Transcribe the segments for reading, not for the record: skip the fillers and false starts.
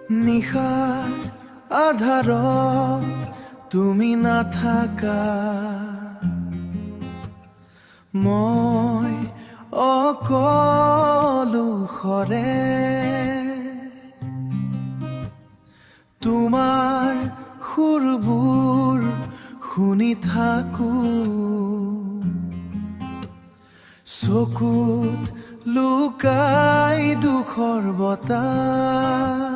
নিশাৰ আধাৰত তুমি নাথাকা, মই অকলশৰে তোমাৰ সুৰবোৰ শুনি থাকো, চকুত লুকাই দুখৰ বতাহ,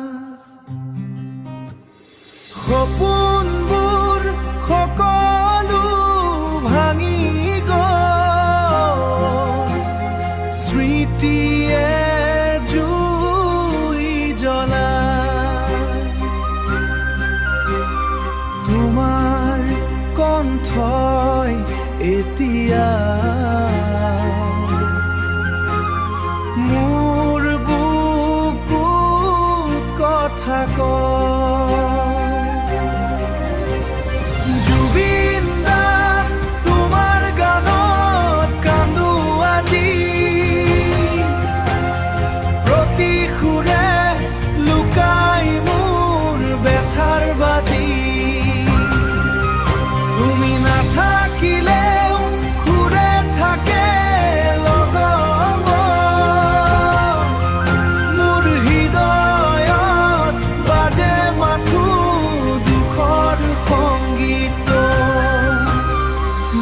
সপোনবোৰ সকলো ভাঙি গ'ল, স্মৃতিয়ে জুই জ্বলায়, তোমাৰ কণ্ঠই এতিয়া মোৰ বুকুত কথা কয়। জুবিন দা, তোমাৰ গানত কান্দো আজি, প্ৰতি সুৰে লুকাই মোৰ বেথাৰ বাজি, তুমি নাথাকিলেও সুৰে থাকে লগত, মোৰ হৃদয়ত বাজে মাথো দুখৰ সংগীত,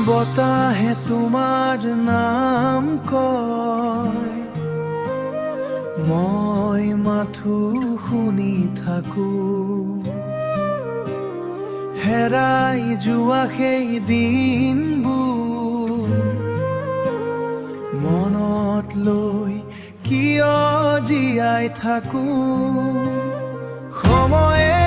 বতাহে তোমাৰ নাম কয়, মই মাথো শুনি থাকো, হেৰাই যোৱা সেই দিনবোৰ মনত লৈ কিয় জীয়াই থাকো, সময়ে